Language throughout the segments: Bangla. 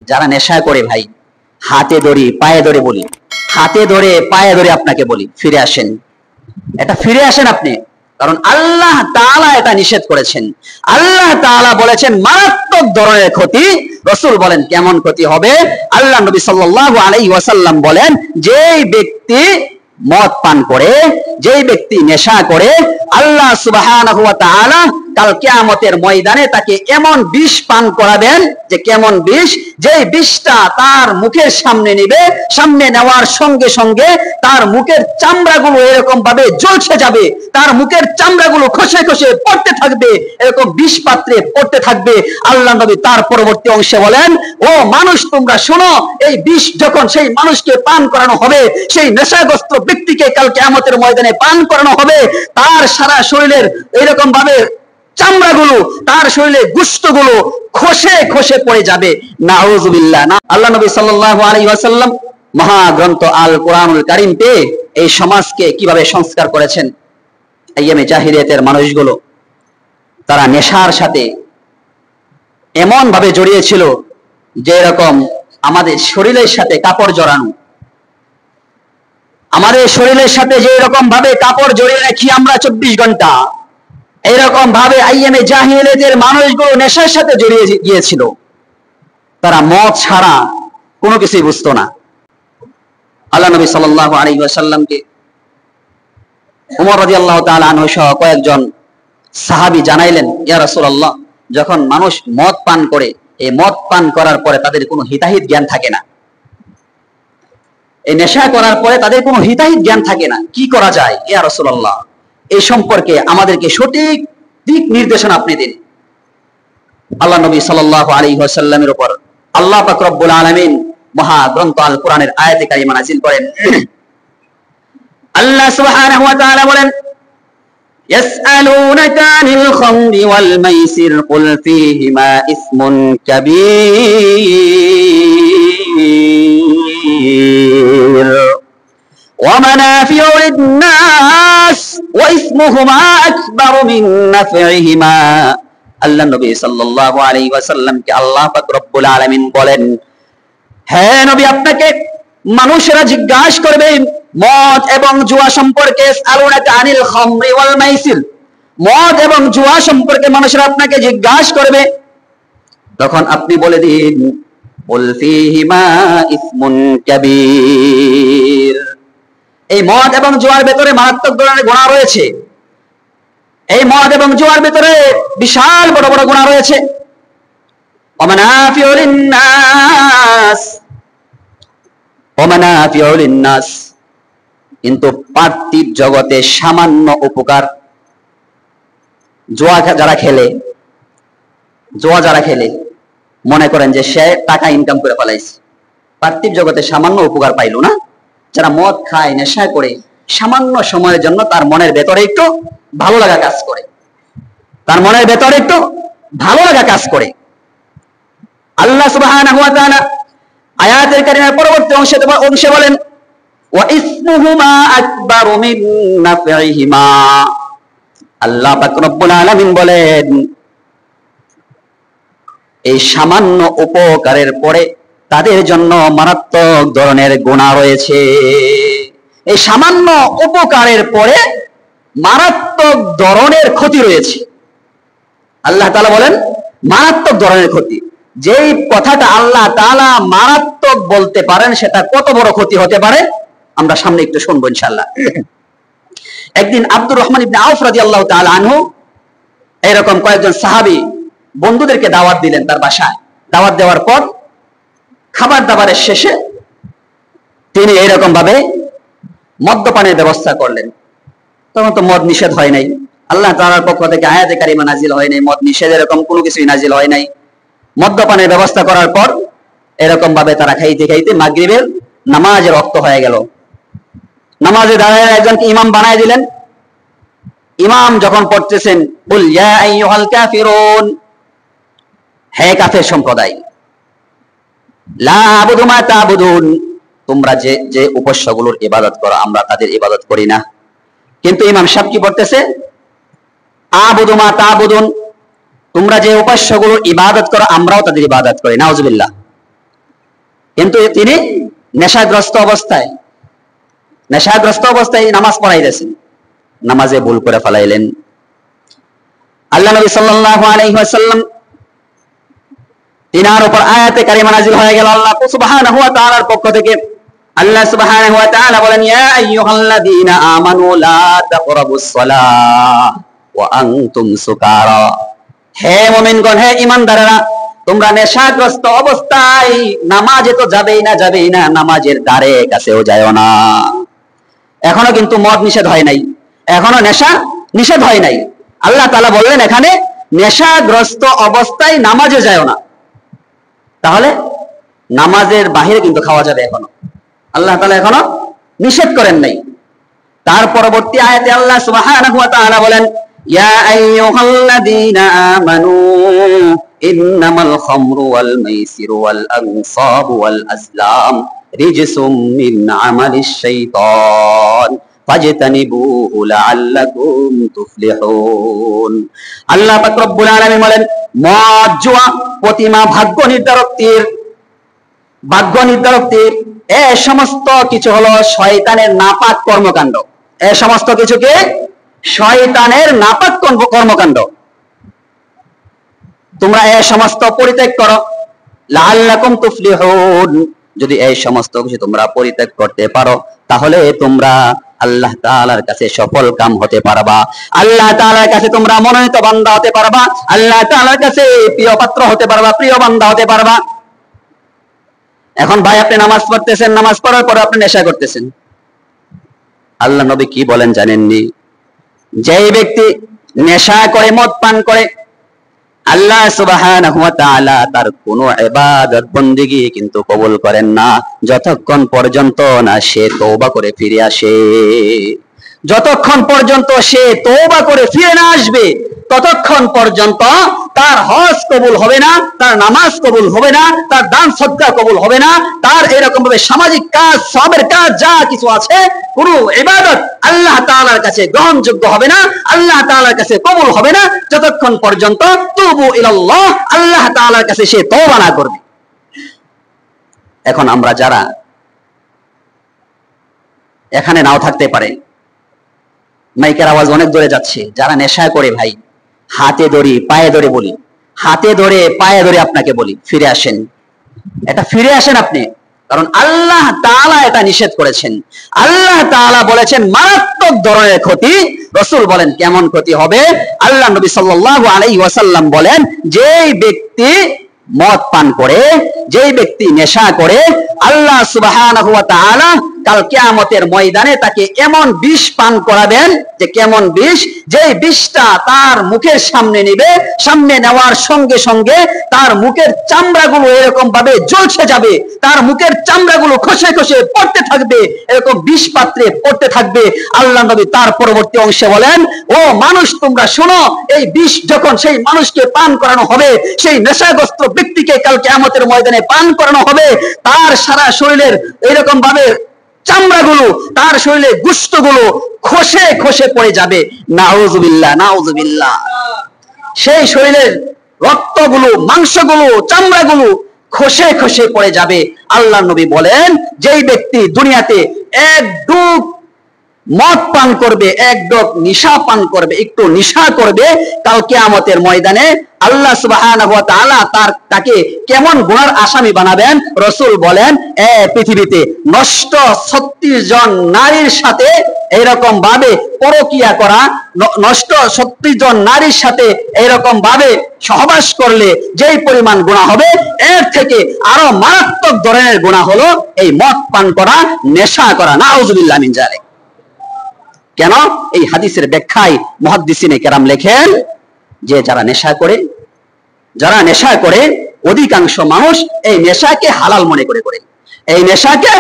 যারা নেশা করে ভাই, হাতে ধরি পায়ে ধরে বলি, হাতে ধরে পায়ে ধরে আপনাকে বলি, ফিরে আসেন, এটা ফিরে আসেন আপনি। কারণ আল্লাহ তাআলা এটা নিষেধ করেছেন। আল্লাহ তাআলা বলেছেন মারাত্মক ধরনের ক্ষতি। রাসূল বলেন কেমন ক্ষতি হবে? আল্লাহ নবী সাল্লাল্লাহু আলাইহি ওয়াসাল্লাম বলেন, যেই ব্যক্তি মদ পান করে, যেই ব্যক্তি নেশা করে, আল্লাহ সুবহানাহু ওয়া তাআলা কাল কিয়ামতের ময়দানে তাকে এমন বিষ পান করাবেন, যে কেমন বিষ, যেই বিষটা তার মুখের সামনে নিবে, সামনে নেওয়ার সঙ্গে সঙ্গে তার মুখের চামড়াগুলো এরকম ভাবে জ্বলছে যাবে, তার মুখের চামড়াগুলো খসে খসে পড়তে থাকবে, এরকম বিষ পাত্রে পড়তে থাকবে। আল্লাহ নবী তার পরবর্তী অংশে বলেন, ও মানুষ তোমরা শোনো, এই বিষ যখন সেই মানুষকে পান করানো হবে, সেই নেশাগ্রস্ত ব্যক্তিকে কাল কিয়ামতের ময়দানে পান করানো হবে, তার সারা শরীরের এরকম ভাবে চামড়াগুলো, তার শরীরে গোশতগুলো খসে খসে পড়ে যাবে। নাউযুবিল্লাহ। না, আল্লাহ নবী সাল্লাল্লাহু আলাইহি ওয়াসাল্লাম মহাগ্রন্থ আল কোরআনুল কারীম পেয়ে এই সমাজকে কিভাবে সংস্কার করেছেন। আইয়ামে জাহিলিয়াতের মানুষগুলো তারা নেশার সাথে এমন ভাবে জড়িয়ে ছিল, যে এরকম আমাদের শরীরের সাথে কাপড় জড়ানো, আমাদের শরীরের সাথে যে এরকম ভাবে কাপড় জড়িয়ে রাখি আমরা 24 ঘন্টা, এরকম ভাবে আইয়ামে জাহিলিয়াতের মানুষগুলো নেশার সাথে জড়িয়ে গিয়েছিল। তারা মদ ছাড়া কোনো কিছুই বুঝতো না। আল্লাহ নবী সাল্লাল্লাহু আলাইহি ওয়াসাল্লামকে ওমর রাদিয়াল্লাহু তাআলা আনহু সহ কয়েকজন সাহাবী জানাইলেন, ইয়া রাসূলুল্লাহ, যখন মানুষ মদ পান করে, এই মদ পান করার পরে তাদের কোনো হিতাহিত জ্ঞান থাকে না, এই নেশা করার পরে তাদের কোনো হিতাহিত জ্ঞান থাকে না, কি করা যায় ইয়া রাসূলুল্লাহ? এই সম্পর্কে আমাদেরকে সঠিক দিক নির্দেশনা আপনি দিন। আল্লাহ নবী সাল্লাল্লাহু আলাইহি ওয়াসাল্লামের উপর আল্লাহ পাক রব্বুল আলামিন মহা গ্রন্থ আল কোরআনের আয়াতে কারিমা নাযিল করেন। আল্লাহ সুবহানাহু ওয়া তাআলা বলেন, ইয়াসআলুনাকা আনিল খামরি ওয়াল মাইসির কুল ফীহিমা ইসমুন কাবীর ওয়া মানাফিউ লিন-নাস ওয়া ইসমুহুমা আকবারু মিন নাফইহিমা। আল্লাহ নবী সাল্লাল্লাহু আলাইহি ওয়াসাল্লামকে আল্লাহ পাক রব্বুল আলামিন বলেন, হে নবী, আপনাকে মানুষেরা জিজ্ঞাসা করবে মদ এবং জুয়া সম্পর্কে। আলুনাকা আনিল খামরি ওয়াল মাইসির, মদ এবং জুয়া সম্পর্কে মানুষেরা আপনাকে জিজ্ঞাসা করবে, তখন আপনি বলে দিন কুল ফীহিমা ইসমুন কাবীর, এই মদ এবং জুয়ার ভেতরে মারাত্মক ধরনের গুনাহ রয়েছে, এই মদ এবং জুয়ার ভেতরে বিশাল বড় বড় গুনাহ রয়েছে। ওয়া মানাফিউ লিন-নাস, ওয়া মানাফিউ লিন-নাস, কিন্তু পার্থিব জগতে সামান্য উপকার। জুয়া যারা খেলে মনে করেন যে সে টাকা ইনকাম করে ফেলাইছে, পার্থিব জগতে সামান্য উপকার পাইল না। যারা মদ খায়, নেশা করে, সামান্য সময়ের জন্য তার মনের ভেতরে একটু ভালো লাগা কাজ করে, তার মনের ভেতরে একটু ভালো লাগা কাজ করে। আল্লাহ সুবহানাহু ওয়া তাআলা আয়াতের কারিমার পরবর্তী অংশে বলেন, ওয়া ইসমুহুমা আকবারু মিন নাফইহিমা। আল্লাহ পাক রব্বুল আলামিন বলেন, এই সামান্য উপকারের পরে তাদের জন্য মারাত্মক ধরনের গুনাহ রয়েছে। এই সামান্য উপকারের পরে মারাত্মক ধরনের ক্ষতি রয়েছে। আল্লাহ তাআলা বলেন মারাত্মক ধরনের ক্ষতি। যেই কথাটা আল্লাহ তাআলা মারাত্মক বলতে পারেন, সেটা কত বড় ক্ষতি হতে পারে আমরা সামনে একটু শুনবো ইনশাআল্লাহ। একদিন আব্দুর রহমান ইবনে আউফ রাদিয়াল্লাহু তাআলা আনহু এরকম কয়েকজন সাহাবী বন্ধুদেরকে দাওয়াত দিলেন তার বাসায়। দাওয়াত দেওয়ার পর খাবার দাবারের শেষে তিনি এরকম ভাবে মদ্যপানের ব্যবস্থা করলেন। তখন তো মদ নিষেধ হয় নাই, আল্লাহ তাআলার পক্ষ থেকে আয়াতে কারিমা নাজিল হয় নাই, মদ নিষেধ এরকম কোনো কিছুই নাজিল হয় নাই। মদ্যপানের ব্যবস্থা করার পর এরকম ভাবে তারা খাইতে খাইতে মাগরিবের নামাজের ওয়াক্ত হয়ে গেল। নামাজে দাঁড়ায় একজনকে ইমাম বানায় দিলেন। ইমাম যখন পড়তেছেন, কুল ইয়া আইয়ুহাল কাফিরুন, হে কাফের সম্প্রদায়, লা আবুদু মা তা'বুদুন, তোমরা যে উপাস্যগুলোর ইবাদত করো আমরা তাদের ইবাদত করি না। কিন্তু ইমাম সাহেব কি পড়তেছে? আবুদু মা তা'বুদুন, তোমরা যে উপাস্যগুলোর ইবাদত করো আমরাও তাদের ইবাদত করি। নাউজুবিল্লাহ। কিন্তু তিনি নেশাগ্রস্ত অবস্থায় নামাজ পড়াইতেছেন, নামাজে ভুল করে ফেলাইলেন। আল্লাহ নবী সাল্লাল্লাহু আলাইহি ওয়াসাল্লাম তিনার উপর আয়াতে কারিমা নাযিল হয়ে গেল আল্লাহ সুবহানাহু ওয়া তাআলার পক্ষ থেকে। আল্লাহ সুবহানাহু ওয়া তাআলা বলেন, ইয়া আইয়ুহাল্লাযীনা আমানু লা তাকরাবুস সালাহ ওয়া আনতুম সুকারা। হে মুমিনগণ, হে ঈমানদারেরা, তোমরা নেশাগ্রস্ত অবস্থায় নামাজে তো যাবেই না, নামাজের দ্বারে কাছেও যায়ও না। এখনো কিন্তু মদ নিষেধ হয় নাই, এখনো নেশা নিষেধ হয় নাই। আল্লাহ তাআলা বললেন এখানে নেশাগ্রস্ত অবস্থায় নামাজে যায়ও না। তাহলে নামাজের বাহিরে কিন্তু খাওয়া যাবে এখনো, আল্লাহ তাআলা এখনো নিষেধ করেন নাই। তার পরবর্তী আয়াতে আল্লাহ সুবহানাহু ওয়া তাআলা বলেন, ইয়া আইয়ুহাল্লাযীনা আমানু ইন্নামাল খামরু ওয়াল মাইসিরু ওয়াল আনসাবু ওয়াল আজলাম রিজসুম মিন আমালিশ শাইতান ফাজতানিবুহু লাআল্লাকুম তুফলিহুন। আল্লাহ পাক রব্বুল আলামিন বলেন, মদ, জুয়া, প্রতিমা, ভাগ্য নির্ধারক তীর, এ সমস্ত কিছু হলো শয়তানের নাপাক কর্মকাণ্ড। এ সমস্ত কিছুকে শয়তানের নাপাক কর্মকাণ্ড। তোমরা এ সমস্ত পরিত্যাগ করো, লাআল্লাকুম তুফলিহুন। যদি এই সমস্ত কিছু তোমরা পরিত্যাগ করতে পারো, তাহলে তোমরা আল্লাহ তাআলার কাছে সফল কাম হতে পারবা, আল্লাহ তাআলার কাছে তোমরা মনোনীত বান্দা হতে পারবা, আল্লাহ তাআলার কাছে প্রিয় পাত্র হতে পারবা, প্রিয় বান্দা হতে পারবা। এখন ভাই, আপনি নামাজ পড়তেছেন, নামাজ পড়ার পরে আপনি নেশা করতেছেন। আল্লাহ নবী কি বলেন জানেননি? যেই ব্যক্তি নেশা করে, মদ পান করে, আল্লাহ সুবহানাহু ওয়া তাআলা তার কোনো ইবাদত বন্দেগী কিন্তু কবুল করেন না, যতক্ষণ পর্যন্ত না সে তওবা করে ফিরে আসে। যতক্ষণ পর্যন্ত সে তওবা করে ফিরে না আসবে, ততক্ষণ পর্যন্ত তার হজ কবুল হবে না, তার নামাজ কবুল হবে না, তার দান সদকা কবুল হবে না, তার এরকম ভাবে সামাজিক কাজ, সবের কাজ যা কিছু আছে, পুরো ইবাদত আল্লাহ তাআলার কাছে গ্রহণযোগ্য হবে না, আল্লাহ তাআলার কাছে কবুল হবে না, যতক্ষণ পর্যন্ত তুবু ইলাল্লাহ, আল্লাহ তাআলার কাছে সে তওবা না করবে। এখন আমরা যারা এখানে নাও থাকতে পারে, মাইকের আওয়াজ অনেক দূরে যাচ্ছে, যারা নেশা করে, ভাই হাতে ধরি পায়ে ধরে বলি, হাতে ধরে পায়ে ধরে আপনাকে বলি, ফিরে আসেন। এটা ফিরে আসেন আপনি, কারণ আল্লাহ তাআলা এটা নিষেধ করেছেন। আল্লাহ তাআলা বলেছেন মারাত্মক ধরনের ক্ষতি। রাসূল বলেন কেমন ক্ষতি হবে? আল্লাহ নবী সাল্লাল্লাহু আলাইহি ওয়াসাল্লাম বলেন, যেই ব্যক্তি মদ পান করে, যেই ব্যক্তি নেশা করে, আল্লাহ সুবহানাহু ওয়া তাআলা কাল কিয়ামতের ময়দানে তাকে এমন বিষ পান করাবেন, যে কেমন বিষ, যেই বিষটা তার মুখের সামনে নিবে, সামনে নেওয়ার সঙ্গে সঙ্গে তার মুখের চামড়াগুলো এরকম ভাবে জ্বলছে যাবে, তার মুখের চামড়াগুলো খসে খসে পড়তে থাকবে, এরকম বিষ পাত্রে পড়তে থাকবে। আল্লাহ নবী তার পরবর্তী অংশে বলেন, ও মানুষ, তোমরা শোনো, এই বিষ যখন সেই মানুষকে পান করানো হবে, সেই নেশাগ্রস্ত ব্যক্তিকে কাল কিয়ামতের ময়দানে পান করানো হবে, তার সারা শরীরের এরকম ভাবে চামড়াগুলো, তার শরীরে গোশতগুলো খসে খসে পড়ে যাবে। নাউযুবিল্লাহ, নাউযুবিল্লাহ। সেই শরীরের রক্তগুলো, মাংসগুলো, চামড়াগুলো খসে খসে পড়ে যাবে। আল্লাহ নবী বলেন, যেই ব্যক্তি দুনিয়াতে এক ডুব মদ পান করবে, এক ডোক নিশা পান করবে, একটু নিশা করবে, কাল কিয়ামতের ময়দানে আল্লাহ সুবহানাহু ওয়া তাআলা তাকে কেমন গুনার আসামি বানাবেন? রাসূল বলেন, পৃথিবীতে নষ্ট 36 জন নারীর সাথে এরকম ভাবে পরকিয়া করা, নষ্ট 36 জন নারীর সাথে এরকম ভাবে সহবাস করলে যেই পরিমাণ গুনাহ হবে, এর থেকে আরো মারাত্মক ধরনের গুনাহ হলো এই মদ পান করা, নেশা করা। নাউযুবিল্লাহ মিন যালিক। কেন? এই হাদিসের ব্যাখ্যায় মুহাদ্দিসিনে কেরাম লেখেন যে যারা নেশা করে অধিকাংশ মানুষ এই নেশাকে হালাল মনে করে, এই নেশাকে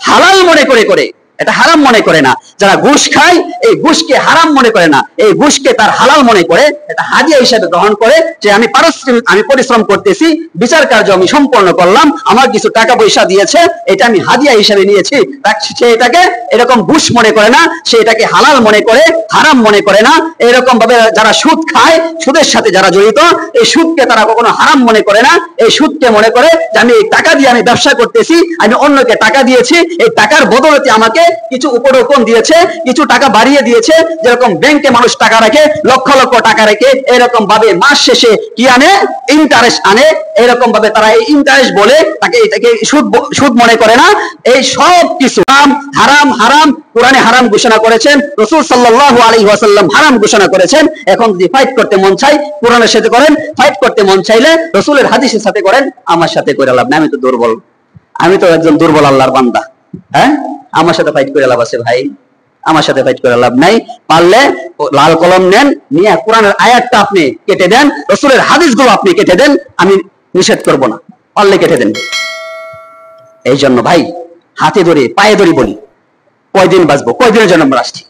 হালাল মনে করে এটা হারাম মনে করে না। যারা ঘুষ খায় এই ঘুষকে হারাম মনে করে না, এই ঘুষকে তার হালাল মনে করে, এটা হাদিয়া হিসেবে গ্রহণ করে যে আমি পরিশ্রম করতেছি, বিচার কার্য আমি সম্পন্ন করলাম, আমার কিছু টাকা পয়সা দিয়েছে, এটা আমি হাদিয়া হিসেবে নিয়েছি, সে এটাকে এরকম ঘুষ মনে করে না, সে এটাকে হালাল মনে করে, হারাম মনে করে না। এরকম ভাবে যারা সুদ খায়, সুদের সাথে যারা জড়িত, এই সুদকে তারা কখনো হারাম মনে করে না। এই সুদকে মনে করে যে আমি এই টাকা দিয়ে আমি ব্যবসা করতেছি, আমি অন্যকে টাকা দিয়েছি, এই টাকার বদলতে আমাকে কিছু উপঢৌকন দিয়েছে, কিছু টাকা বাড়িয়ে দিয়েছে। যেরকম ব্যাংকে মানুষ টাকা রাখে, লক্ষ লক্ষ টাকা রেখে এরকম ভাবে মাস শেষে কি আনে, ইন্টারেস্ট আনে। এরকম ভাবে তারা এই ইন্টারেস্ট বলে তাকে এটাকে সুদ মনে করে না। এই সব কিছু হারাম হারাম কোরআনে হারাম ঘোষণা করেছেন, রাসূল সাল্লাল্লাহু আলাইহি ওয়াসাল্লাম হারাম ঘোষণা করেছেন। এখন যদি ফাইট করতে মন চাই কোরআনের সাথে করেন, ফাইট করতে মন চাইলে রাসূলের হাদিসের সাথে করেন, আমার সাথে করে লাভ নাই। আমি তো দুর্বল, আমি তো একজন দুর্বল আল্লাহর বান্দা। হ্যাঁ, আমার সাথে ফাইট করে লাভ আছে ভাই? আমার সাথে ফাইট করে লাভ নাই। পারলে লাল কলম নেন, নিয়ে কোরআনের আয়াতটা আপনি কেটে দেন, রাসূলের হাদিসগুলো আপনি কেটে দেন, আমি নিষেধ করব না, পারলে কেটে দেন। এই জন্য ভাই হাতে ধরে পায়ে ধরে বলি, কয়দিন বাঁচবো, কয়দিনের জন্য আমরা আসছি।